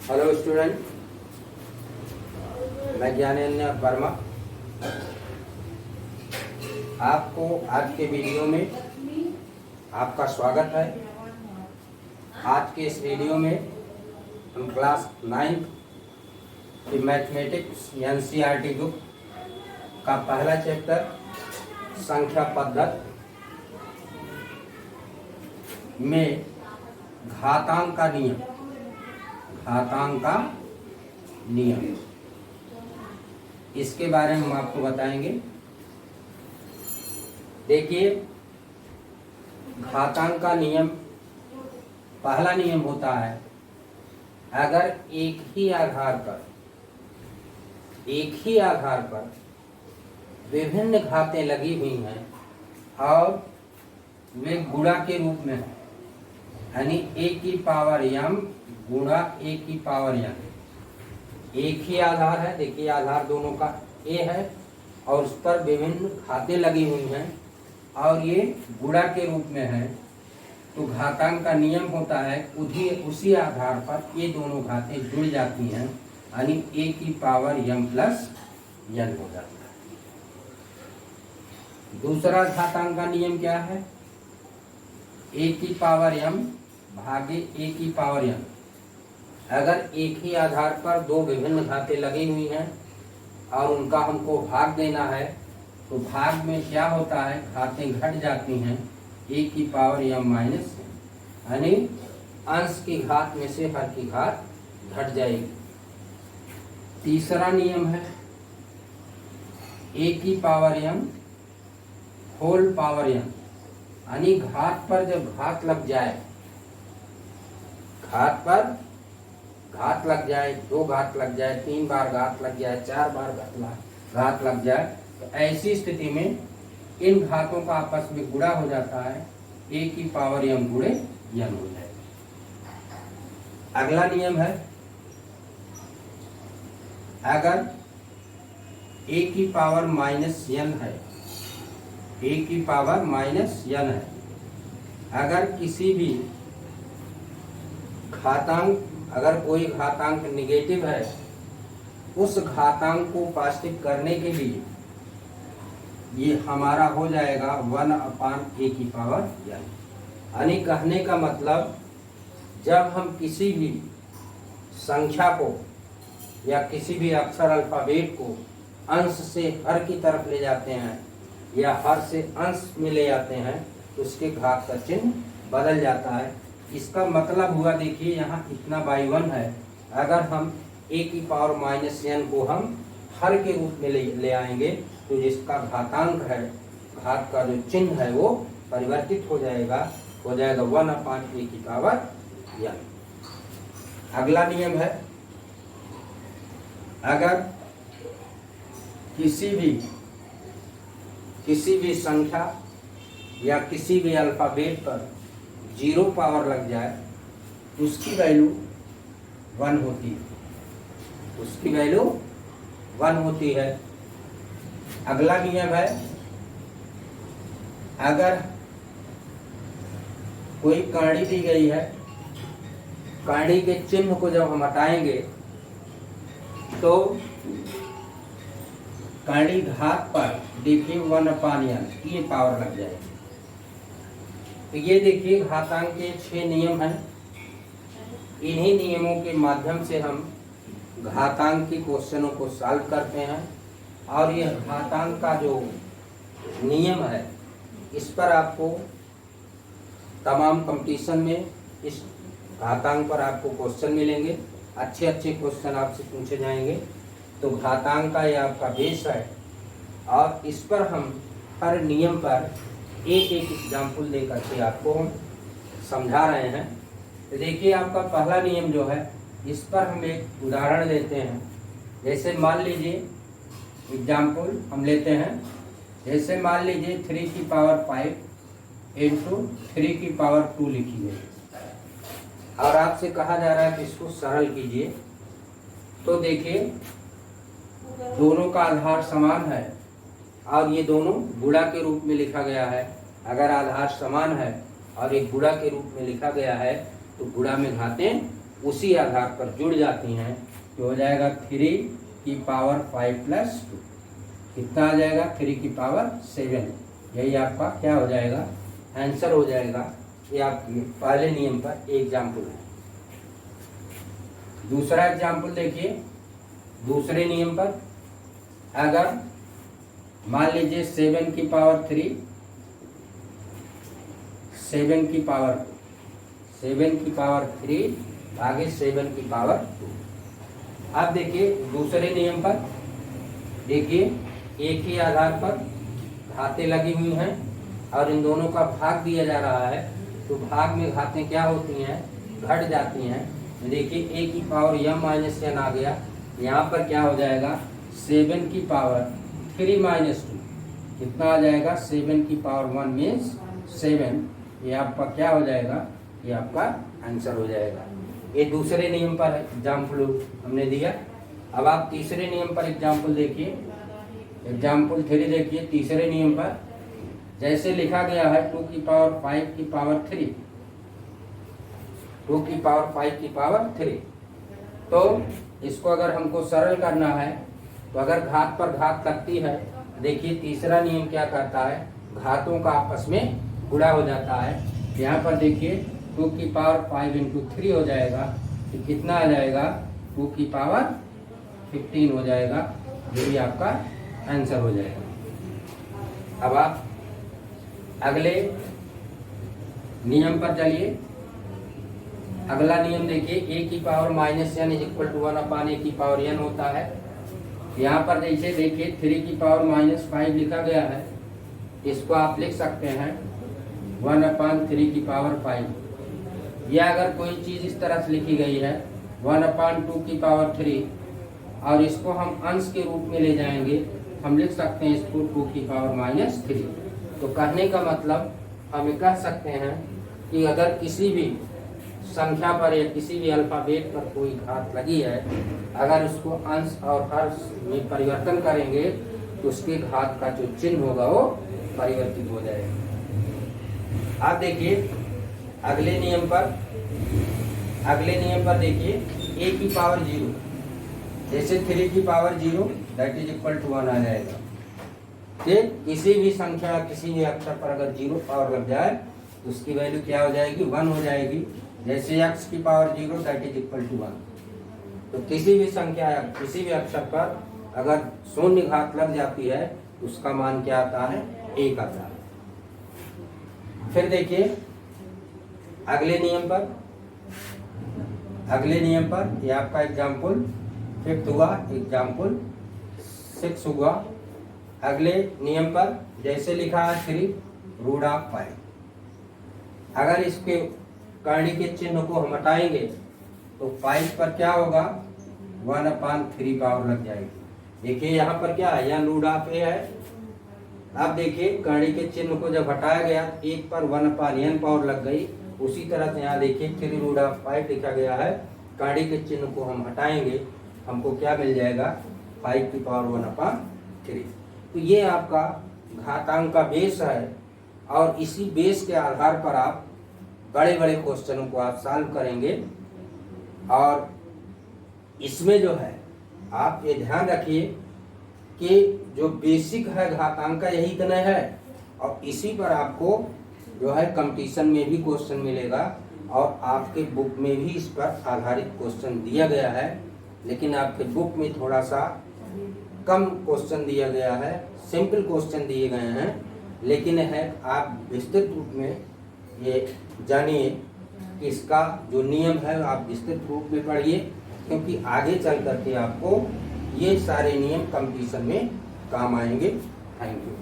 Hello student, मैं ज्ञानेन्द्र वर्मा आपको आज के वीडियो में आपका स्वागत है। आज के इस वीडियो में हम क्लास 9 की मैथमेटिक्स एनसीईआरटी बुक का पहला चैप्टर संख्या पद्धति में घातांक का नियम इसके बारे में हम आपको बताएंगे। देखिए, घातांक का नियम, पहला नियम होता है अगर एक ही आधार पर विभिन्न घातें लगी हुई हैं और वे गुणा के रूप में हैं, यानी a की पावर m गुणा a की पावर n। एक ही आधार है, देखिए आधार दोनों का a है और उस पर विभिन्न घातें लगी हुई हैं और ये गुणा के रूप में है, तो घातांक का नियम होता है उसी आधार पर ये दोनों घातें जुड़ जाती हैं, यानी a की पावर m प्लस n हो जाता है। दूसरा घातांक का नियम क्या है? a की पावर m भागे a की पावर n। अगर एक ही आधार पर दो विभिन्न घातें लगी हुई हैं और उनका हमको भाग देना है, तो भाग में क्या होता है, घातें घट जाती हैं, a की पावर m माइनस, यानी अंश की घात में से हर की घात घट जाएगी। तीसरा नियम है a की power m whole power n, यानी घात पर जब घात लग जाए, घात पर घात लग जाए, दो घात लग जाए, 3 बार घात लग जाए, 4 बार घात लग जाए, तो ऐसी स्थिति में इन घातों का आपस में गुणा हो जाता है, a की पावर m गुणे n हो जाएगा। अगला नियम है अगर a की पावर माइनस n है, a की पावर माइनस n है, अगर किसी भी घातांक, अगर कोई घातांक निगेटिव है, उस घातांक को पॉजिटिव करने के लिए ये हमारा हो जाएगा 1/a की पावर n। यानी कहने का मतलब, जब हम किसी भी संख्या को या किसी भी अक्षर अल्फाबेट को अंश से हर की तरफ ले जाते हैं या हर से अंश में ले जाते हैं, तो उसके घात का चिन्ह बदल जाता है। इसका मतलब हुआ, देखिए यहाँ इतना बाई 1 है, अगर हम a की पावर माइनस n को हम हर के रूप में ले आएंगे, तो जिसका घातांक है, घात का जो चिन्ह है वो परिवर्तित हो जाएगा 1/a की पावर n। अगला नियम है अगर किसी भी संख्या या किसी भी अल्फाबेट पर 0 पावर लग जाए, उसकी वैल्यू 1 होती है, उसकी वैल्यू 1 होती है। अगला नियम है अगर कोई कड़ी दी गई है, कड़ी के चिन्ह को जब हम हटाएंगे तो कड़ी घात पर देखिए 1/n की पावर लग जाएगी। तो ये देखिए घातांक के 6 नियम हैं। इन्हीं नियमों के माध्यम से हम घातांक के क्वेश्चनों को सॉल्व करते हैं और यह घातांक का जो नियम है, इस पर आपको तमाम कंपटीशन में इस घातांक पर आपको क्वेश्चन मिलेंगे, अच्छे क्वेश्चन आपसे पूछे जाएंगे। तो घातांक का यह आपका बेस है और इस पर हम हर नियम पर एक एग्जाम्पल दे करके आपको हम समझा रहे हैं। तो देखिए, आपका पहला नियम जो है, इस पर हम एक उदाहरण लेते हैं। जैसे मान लीजिए एग्जाम्पल हम लेते हैं, जैसे मान लीजिए 3 की पावर 5 इंटू 3 की पावर 2 लिखी गई और आपसे कहा जा रहा है कि इसको सरल कीजिए। तो देखिए, दोनों का आधार समान है और ये दोनों गुणा के रूप में लिखा गया है। अगर आधार समान है और एक गुणा के रूप में लिखा गया है, तो गुणा में घातें उसी आधार पर जुड़ जाती हैं तो हो जाएगा 3 की पावर 5 प्लस 2, कितना आ जाएगा 3 की पावर 7। यही आपका क्या हो जाएगा, आंसर हो जाएगा। ये आपके पहले नियम पर एग्जाम्पल है। दूसरा एग्जाम्पल देखिए, दूसरे नियम पर अगर मान लीजिए 7 की पावर 3, 7 की पावर 3 आगे 7 की पावर 2। अब देखिए दूसरे नियम पर, देखिए एक ही आधार पर घातें लगी हुई हैं और इन दोनों का भाग दिया जा रहा है, तो भाग में घातें क्या होती हैं, घट जाती हैं। देखिए a की पावर m माइनस n आ गया, यहाँ पर क्या हो जाएगा 7 की पावर 3 माइनस 2, कितना आ जाएगा 7 की पावर 1 मीन्स 7। ये आपका क्या हो जाएगा, ये आपका आंसर हो जाएगा। ये दूसरे नियम पर एग्जाम्पल हमने दिया। अब आप तीसरे नियम पर एग्जाम्पल देखिए, एग्जाम्पल 3 देखिए। तीसरे नियम पर जैसे लिखा गया है 2 की पावर 5 की पावर 3, 2 की पावर 5 की पावर 3, तो इसको अगर हमको सरल करना है तो अगर घात पर घात लगती है, देखिए तीसरा नियम क्या करता है, घातों का आपस में गुणा हो जाता है। यहाँ पर देखिए 2 की पावर 5 इंटू 3 हो जाएगा, तो कितना आ जाएगा 2 की पावर 15 हो जाएगा, जो भी आपका आंसर हो जाएगा। अब आप अगले नियम पर चलिए। अगला नियम देखिए, a की power minus n is equal to 1 upon a की पावर n होता है। यहाँ पर देखिए 3 की पावर माइनस 5 लिखा गया है, इसको आप लिख सकते हैं 1 अपान 3 की पावर 5। या अगर कोई चीज़ इस तरह से लिखी गई है 1 अपान 2 की पावर 3 और इसको हम अंश के रूप में ले जाएंगे, हम लिख सकते हैं इसको 2 की पावर माइनस 3। तो कहने का मतलब हम कह सकते हैं कि अगर किसी भी संख्या पर या किसी भी अल्फाबेट पर कोई घात लगी है, अगर उसको अंश और हर्ष में परिवर्तन करेंगे तो उसके घात का जो चिन्ह होगा वो परिवर्तित हो जाएगा। आप देखिए अगले नियम पर देखिए a की पावर 0, जैसे 3 की power 0 that is equal to 1 आ जाएगा। ठीक, किसी भी संख्या किसी भी अक्षर पर अगर 0 पावर लग जाए तो उसकी वैल्यू क्या हो जाएगी, 1 हो जाएगी। जैसे x की power 0 that is equal to 1। तो किसी भी संख्या या किसी भी अक्षर पर अगर शून्य घात लग जाती है तो उसका मान क्या आता है, 1 आता है। फिर देखिए अगले नियम पर ये आपका एग्जाम्पल 5 हुआ, एग्जाम्पल 6 हुआ। अगले नियम पर जैसे लिखा है 3 रूट ऑफ 5, अगर इसके करणी के चिन्ह को हम हटाएंगे तो 5 पर क्या होगा 1 अपान 3 पावर लग जाएगी। देखिए यहाँ पर क्या है, यहाँ रूट ऑफ a है। अब देखिए करणी के चिन्ह को जब हटाया गया 1 पर 1 अपान n पावर लग गई, उसी तरह से यहाँ देखिए 3 रूट ऑफ 5 लिखा गया है, करणी के चिन्ह को हम हटाएंगे, हमको क्या मिल जाएगा 5 की पावर 1 अपान 3। तो ये आपका घातांक का बेस है और इसी बेस के आधार पर आप बड़े बड़े क्वेश्चनों को आप सॉल्व करेंगे। और इसमें जो है आप ये ध्यान रखिए कि जो बेसिक है घातांक का यही इतना है, और इसी पर आपको जो है कंपटीशन में भी क्वेश्चन मिलेगा और आपके बुक में भी इस पर आधारित क्वेश्चन दिया गया है, लेकिन आपके बुक में थोड़ा सा कम क्वेश्चन दिया गया है, सिंपल क्वेश्चन दिए गए हैं, लेकिन है आप विस्तृत रूप में ये जानिए कि इसका जो नियम है आप विस्तृत रूप में पढ़िए, क्योंकि आगे चल करके आपको ये सारे नियम कंपटीशन में काम आएंगे। Thank you.